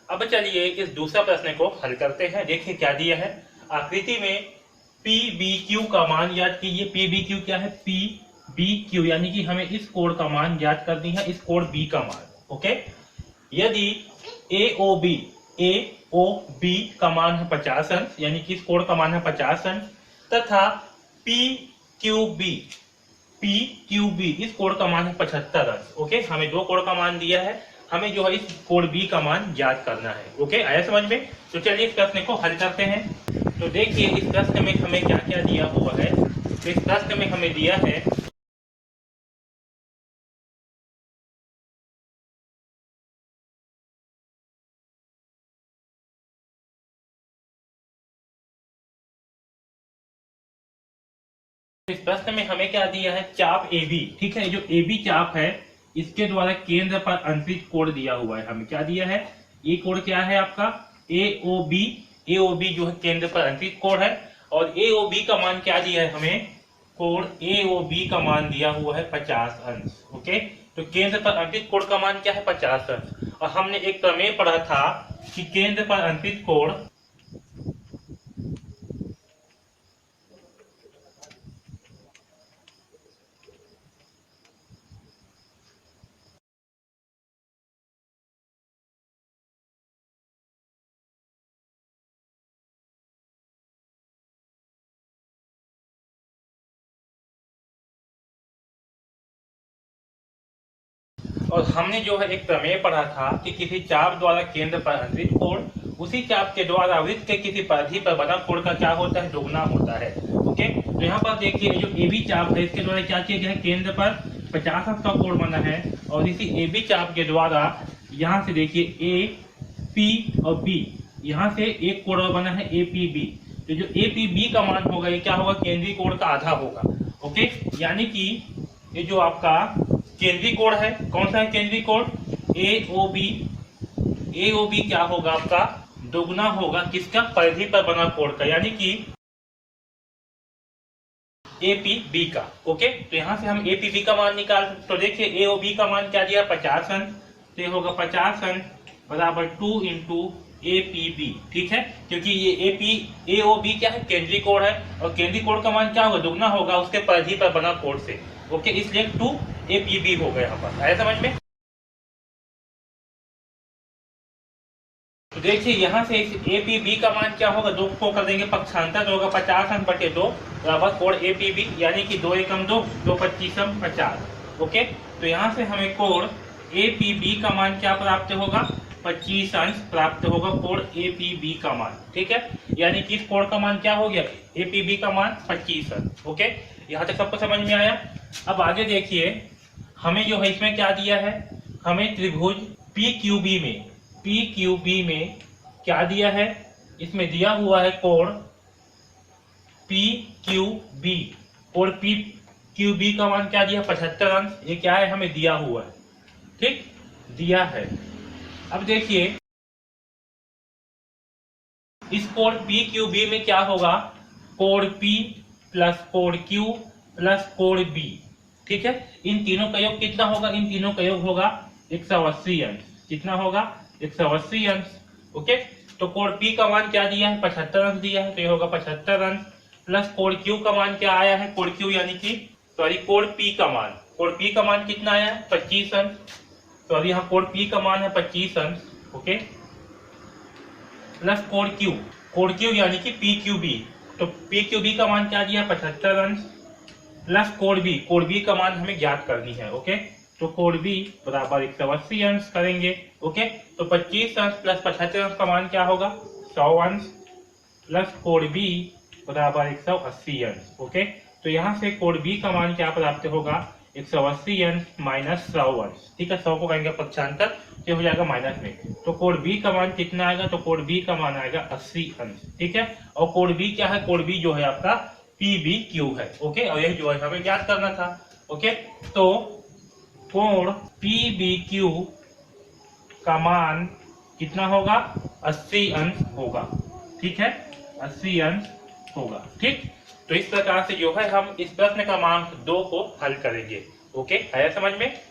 अब चलिए इस दूसरा प्रश्न को हल करते हैं। देखिए क्या दिया है आकृति में पी बी क्यू का मान याद कीजिए। पी बी क्यू क्या है? पी बी क्यू, यानी कि हमें इस कोण का मान याद करनी है, इस कोण बी का मान। ओके, यदि ए ओ बी का मान है 50 अंश, यानी कि इस कोण का मान है 50 अंश, तथा पी क्यू बी इस कोण का मान है 75 अंश। ओके, हमें दो कोण का मान दिया है, हमें जो है इस कोण बी का मान याद करना है। ओके, आया समझ में? तो चलिए इस प्रश्न को हल करते हैं। तो देखिए इस प्रश्न में हमें क्या क्या दिया हुआ है। तो इस प्रश्न में हमें दिया है इस प्रश्न में हमें क्या दिया है? चाप ए बी। ठीक है, जो ए बी चाप है इसके द्वारा केंद्र पर अंतरित कोण दिया हुआ है। हमें क्या दिया है? ये कोण क्या है आपका? ए ओ बी जो है केंद्र पर अंतरित कोण है, और ए ओ बी का मान क्या दिया है हमें? कोण ए ओ बी का मान दिया हुआ है 50 अंश। ओके, तो केंद्र पर अंतरित कोण का मान क्या है? 50 अंश। और हमने एक प्रमेय पढ़ा था कि केंद्र पर अंतरित कोण और हमने जो है एक प्रमेय पढ़ा था कि किसी चाप द्वारा केंद्र पर अंतरित कोण उसी चाप के द्वारा वृत्त के किसी परिधि पर बना कोण का क्या होता है? दुगना होता है। ओके, तो यहाँ पर देखिए जो ए बी चाप है इसके द्वारा क्या किया गया है? केंद्र पर 50 अंश का कोण बना है, और इसी ए बी चाप के द्वारा यहाँ से देखिए ए पी और बी, यहाँ से एक कोण और बना है ए पी बी। तो जो ए पी बी का मान होगा ये क्या होगा? केंद्रीय कोण का आधा होगा। ओके, यानी कि ये जो आपका केंद्रीय कोण है, कौन सा है केंद्रीय कोण? ए ओ बी क्या होगा आपका? दोगुना होगा किसका? परिधि पर बना कोण का, यानी कि ए पी बी का। ओके, तो यहां से हम ए पी बी का मान निकाल, तो देखिए ए ओ बी का मान क्या दिया? 50 अंश। तो ये होगा 50 अंश बराबर 2 इंटू ए पी बी। ठीक है, क्योंकि ये ए ओ बी क्या है? केंद्रीय कोण है, और केंद्रीय कोण का मान क्या होगा? दुगना होगा उसके परिधि पर बना कोण से। ओके, इसलिए 2 ए पी बी हो गया यहाँ पर। आया समझ में? तो देखिए यहाँ से ए पी बी का मान क्या होगा? 2 को कर देंगे पक्षांतर, तो होगा 50 अंश बटे 2 बराबर कोण ए पी बी, यानी कि 2 एकम 2, 2 पच्चीसम 50। ओके, तो यहाँ से हमें कोण ए पी बी का मान क्या प्राप्त होगा? 25 अंश प्राप्त होगा कोण ए पी बी का मान। ठीक है, यानी कि इस कोण का मान क्या हो गया? ए पी बी का मान 25 अंश। ओके, यहाँ तक सबको समझ में आया? अब आगे देखिए हमें जो है इसमें क्या दिया है? हमें त्रिभुज पी क्यू बी में क्या दिया है? इसमें दिया हुआ है कोण पी क्यू बी, और पी क्यू बी का मान क्या दिया? 75 अंश। ये क्या है? हमें दिया हुआ है। ठीक, दिया है। अब देखिए इस कोण पी क्यू बी में क्या होगा? कोण पी प्लस कोण क्यू प्लस कोण बी। ठीक है, इन तीनों का योग कितना होगा? इन तीनों का योग होगा 180 अंश। कितना होगा? 180 अंश। ओके, तो कोण पी का मान क्या दिया है? 75 अंश दिया है, तो ये होगा 75 अंश प्लस कोण क्यू का मान क्या आया है? कोण क्यू यानी कि कोण पी का मान कितना आया है? 25 अंश। सॉरी, यहाँ कोण पी का मान है 25 अंश। ओके, प्लस कोण क्यू यानी कि पी क्यू बी, तो पी क्यू बी का मान क्या दिया? 75 अंश प्लस कोण बी का मान हमें ज्ञात करनी है। ओके, तो कोण बी बराबर 180 अंश करेंगे। ओके, तो 25 अंश प्लस 75 अंश का मान क्या होगा? 100 अंश प्लस कोण बी बराबर 180 अंश। ओके, तो यहाँ से कोण बी का मान क्या प्राप्त होगा? 180 अंश माइनस 100 अंश। ठीक है, 100 को करेंगे पक्षांतर, ये हो जाएगा माइनस में। तो कोण बी का मान कितना आएगा? तो कोण बी का मान आएगा 80 अंश। ठीक है, और कोण बी क्या है? कोण बी जो है आपका पी बी क्यू है। ओके, और यही जो है हमें ज्ञात करना था। ओके, तो कोण पी बी क्यू का मान कितना होगा? 80 अंश होगा। ठीक है, 80 अंश होगा। ठीक, तो इस प्रकार से जो है हम इस प्रश्न का क्रमांक 2 को हल करेंगे। ओके, आया समझ में?